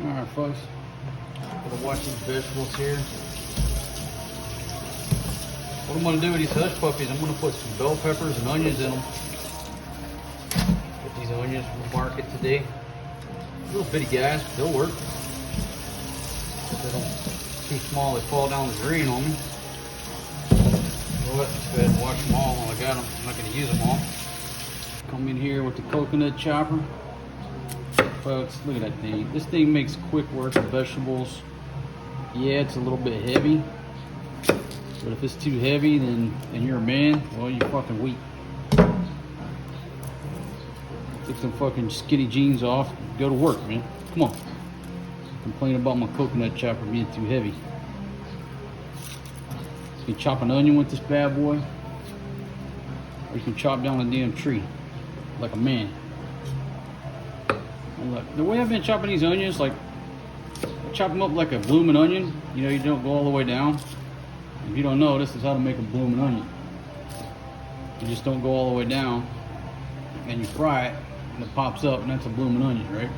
Alright folks, gonna wash these vegetables here. What I'm gonna do with these hush puppies, I'm gonna put some bell peppers and onions in them. Get these onions from the market today. Little bitty guys, but they'll work. If they don't too small, they fall down the drain on me. You know what? Let's go ahead and wash them all while I got them. I'm not gonna use them all. Come in here with the coconut chopper. Folks, look at that thing. This thing makes quick work of vegetables. Yeah, it's a little bit heavy. But if it's too heavy, then you're a man. Well, you're fucking weak. Take some fucking skinny jeans off. Go to work, man. Come on. Complain about my coconut chopper being too heavy. You can chop an onion with this bad boy. Or you can chop down a damn tree. Like a man. And look, the way I've been chopping these onions, like, I chop them up like a blooming onion. You know, you don't go all the way down. If you don't know, this is how to make a blooming onion. You just don't go all the way down, and you fry it, and it pops up, and that's a blooming onion, right?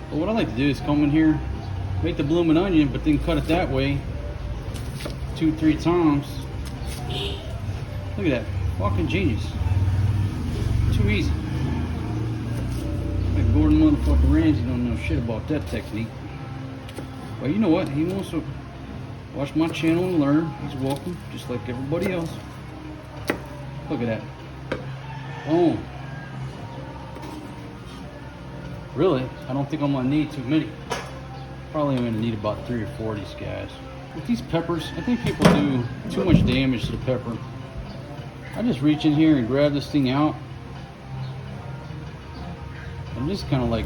But what I like to do is come in here, make the blooming onion, but then cut it that way 2-3 times. Look at that, fucking genius. Too easy. Like Gordon motherfucking Ramsay don't know shit about that technique. Well, you know what? He wants to watch my channel and learn. He's welcome, just like everybody else. Look at that. Boom. Really? I don't think I'm gonna need too many. Probably I'm gonna need about 3 or 4 of these guys. With these peppers, I think people do too much damage to the pepper. I just reach in here and grab this thing out. I'm just kind of like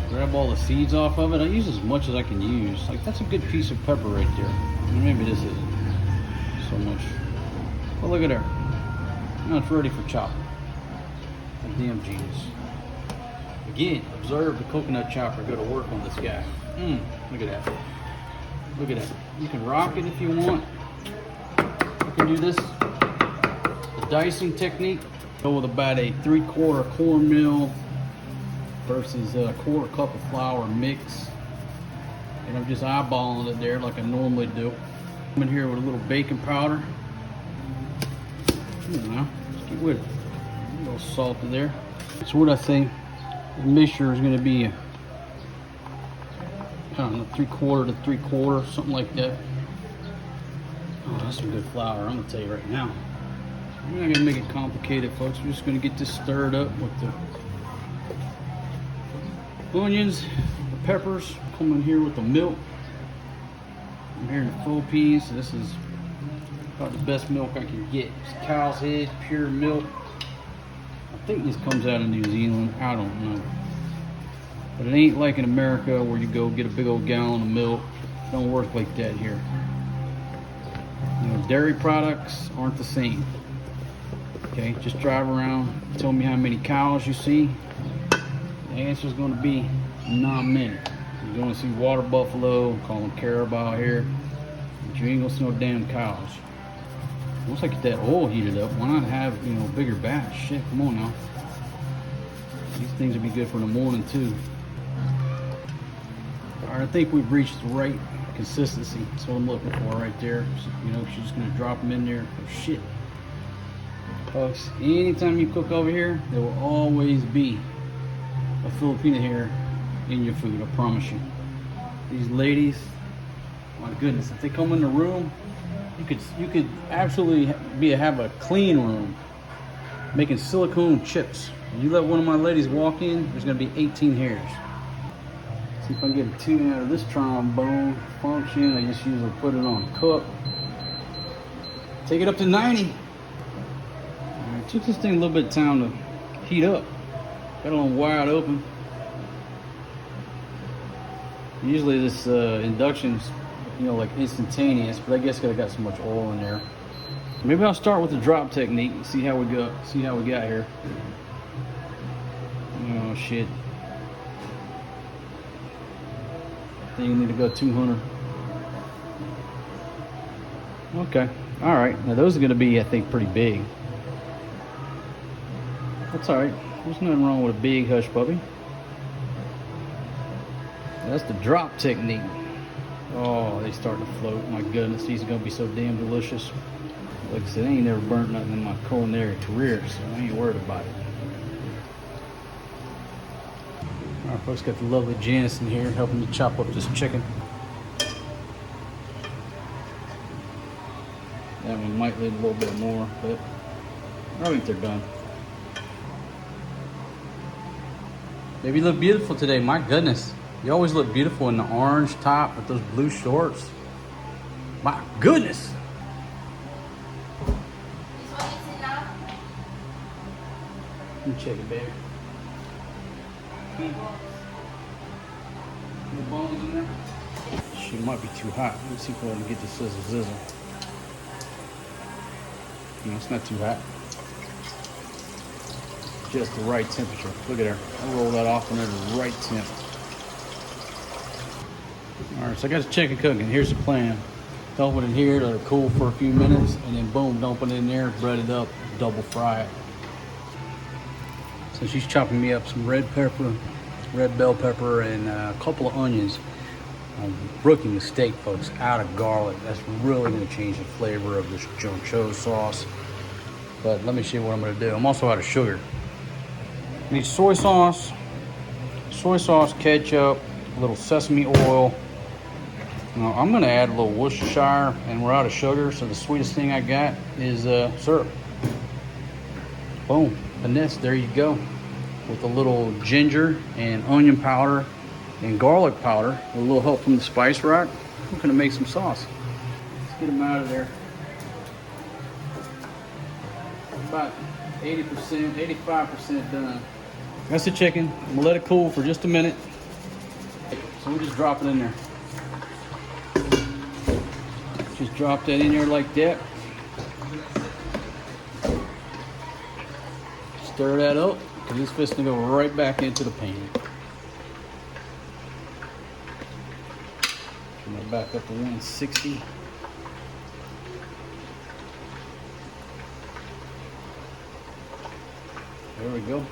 grab all the seeds off of it. I use as much as I can use. Like, that's a good piece of pepper right there. Maybe this isn't so much. But look at her. Now it's ready for chopping. A damn genius. Again, observe the coconut chopper go to work on this guy. Look at that. Look at that. You can rock it if you want. You can do this, the dicing technique. Go with about a 3/4 cornmeal versus a 1/4 cup of flour mix. And I'm just eyeballing it there like I normally do. I'm in here with a little baking powder. Come on now, let's get with it. A little salt in there. So what I think the mixture is going to be, I don't know, 3/4 to 3/4, something like that. Oh, that's some good flour, I'm going to tell you right now. We're not going to make it complicated, folks. We're just going to get this stirred up with the onions, the peppers. Come in here with the milk. I'm here in the Puppies. This is about the best milk I can get. It's cow's head, pure milk. I think this comes out of New Zealand. I don't know. But it ain't like in America where you go get a big old gallon of milk. It don't work like that here. You know, dairy products aren't the same. Okay, just drive around, tell me how many cows you see. The answer is going to be not many. You're going to see water buffalo, call them carabao here, but you ain't going to see no damn cows. Once I get that oil heated up, why not have, you know, a bigger batch? Shit, come on now. These things would be good for the morning too. Alright, I think we've reached the right consistency. That's what I'm looking for right there. So, you know, she's just going to drop them in there. Oh shit. Folks, anytime you cook over here, there will always be a Filipina hair in your food, I promise you. These ladies, my goodness, if they come in the room, you could absolutely have a clean room making silicone chips. You let one of my ladies walk in, there's gonna be 18 hairs. See if I can get a tune out of this trombone function. I just usually put it on cook. Take it up to 90. Alright, took this thing a little bit of time to heat up. Got it on wide open. Usually this induction's, you know, like instantaneous, but I guess I got so much oil in there. Maybe I'll start with the drop technique and see how we go. See how we got here. Oh shit! I think you need to go 200. Okay. All right. Now those are going to be, I think, pretty big. That's all right. There's nothing wrong with a big hush puppy. That's the drop technique. Oh, they start to float. My goodness, these are gonna be so damn delicious. Like I said, I ain't never burnt nothing in my culinary career, so I ain't worried about it. All right, folks, got the lovely Janice in here helping me chop up this chicken. That one might need a little bit more, but I think they're done. Baby, you look beautiful today. My goodness. You always look beautiful in the orange top with those blue shorts. My goodness. Let me check it, baby. Any bones in there? She might be too hot. Let's see if I can get the sizzle zizzle. No, it's not too hot. Just the right temperature. Look at her. I'll roll that off when they're the right temp. Alright, so I got the chicken cooking. Here's the plan. Dump it in here, let it cool for a few minutes, and then boom, dump it in there, bread it up, double fry it. So she's chopping me up some red pepper, red bell pepper, and a couple of onions. Rookie mistake, folks, out of garlic. That's really going to change the flavor of this General Tso sauce. But let me show you what I'm going to do. I'm also out of sugar. I need soy sauce, ketchup, a little sesame oil. Now I'm going to add a little Worcestershire, and we're out of sugar, so the sweetest thing I got is syrup. Boom, finesse, there you go. With a little ginger and onion powder and garlic powder, with a little help from the spice rack, we're going to make some sauce. Let's get them out of there. About 80%, 85% done. That's the chicken. I'm going to let it cool for just a minute. So we'll just drop it in there. Just drop that in there like that. Stir that up, because it's fixing to go right back into the pan. I'm going to back up to 160. There we go.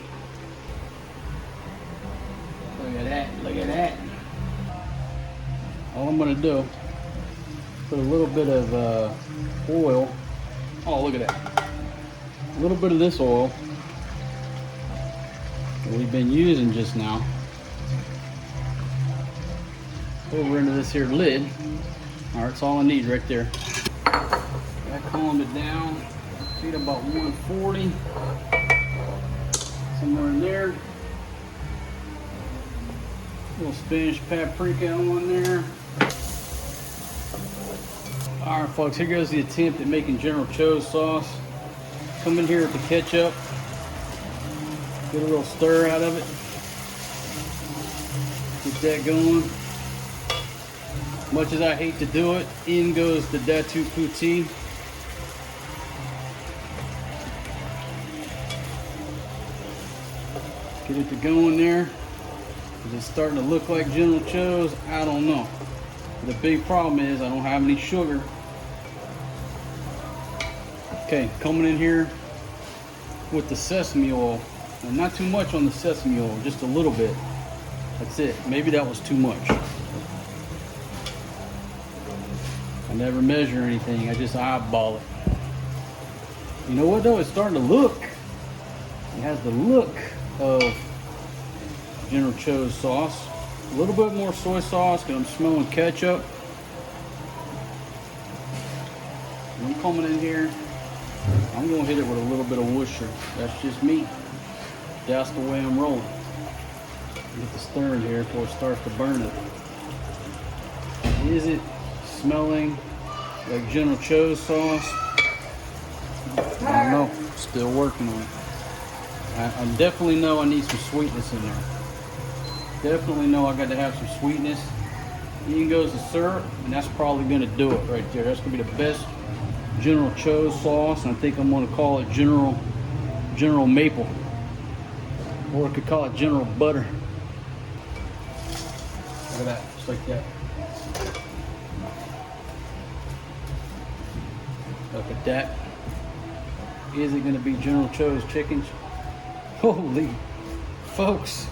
Look at that, look at that. All I'm going to do, put a little bit of oil. Oh, look at that. A little bit of this oil that we've been using just now over into this here lid. All right, that's all I need right there. I calmed it down. Feed about 140. Somewhere in there. A little Spanish paprika on there. All right, folks, here goes the attempt at making General Tso sauce. Come in here with the ketchup. Get a little stir out of it. Get that going. Much as I hate to do it, in goes the Datu Puti. Get it to going there. Is it starting to look like General Tso's? I don't know. The big problem is I don't have any sugar. Okay, coming in here with the sesame oil. And not too much on the sesame oil, just a little bit. That's it. Maybe that was too much. I never measure anything, I just eyeball it. You know what though? It's starting to look. It has the look of General Tso's sauce. A little bit more soy sauce because I'm smelling ketchup. And I'm coming in here. I'm going to hit it with a little bit of Worcester. That's just me. That's the way I'm rolling. Get the stirring here before it starts to burn it. Is it smelling like General Tso's sauce? I don't know. Still working on it. I definitely know I need some sweetness in there. Definitely know I got to have some sweetness. In goes the syrup, and that's probably going to do it right there. That's going to be the best General Tso sauce, and I think I'm going to call it General Maple, or I could call it General Butter. Look at that, just like that. Look at that. Is it going to be General Tso's chickens? Holy folks.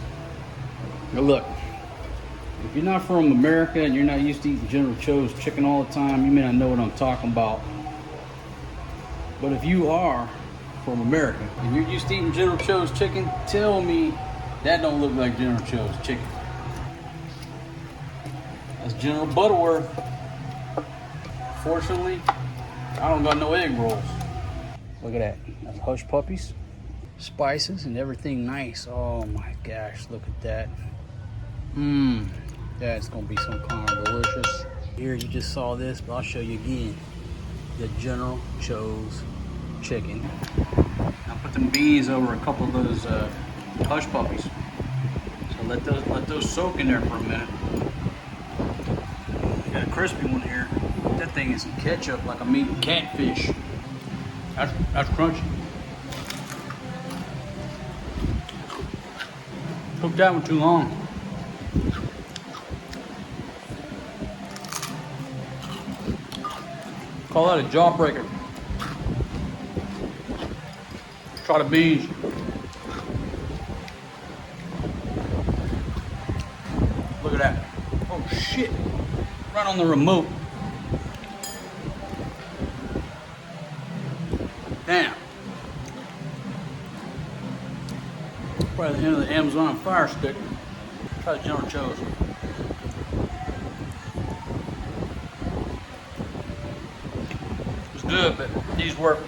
Now look, If you're not from America and you're not used to eating General Tso's chicken all the time, you may not know what I'm talking about. But if you are from America and you're used to eating General Tso's chicken, tell me that don't look like General Tso's chicken. That's General Butterworth. Fortunately, I don't got no egg rolls. Look at that. That's hush puppies. Spices and everything nice. Oh my gosh, look at that. That's gonna be some kind of delicious. Here you just saw this, but I'll show you again. The General Tso's chicken. I'll put them beans over a couple of those hush puppies. So let those soak in there for a minute. Got a crispy one here. That thing is some ketchup like I'm eating catfish. That's crunchy. Cooked that one too long. Call that a jawbreaker. Try the beans. Look at that. Oh shit. Right on the remote. Damn. Probably the end of the Amazon Fire Stick. Try the General Tso's. It's good, but these work.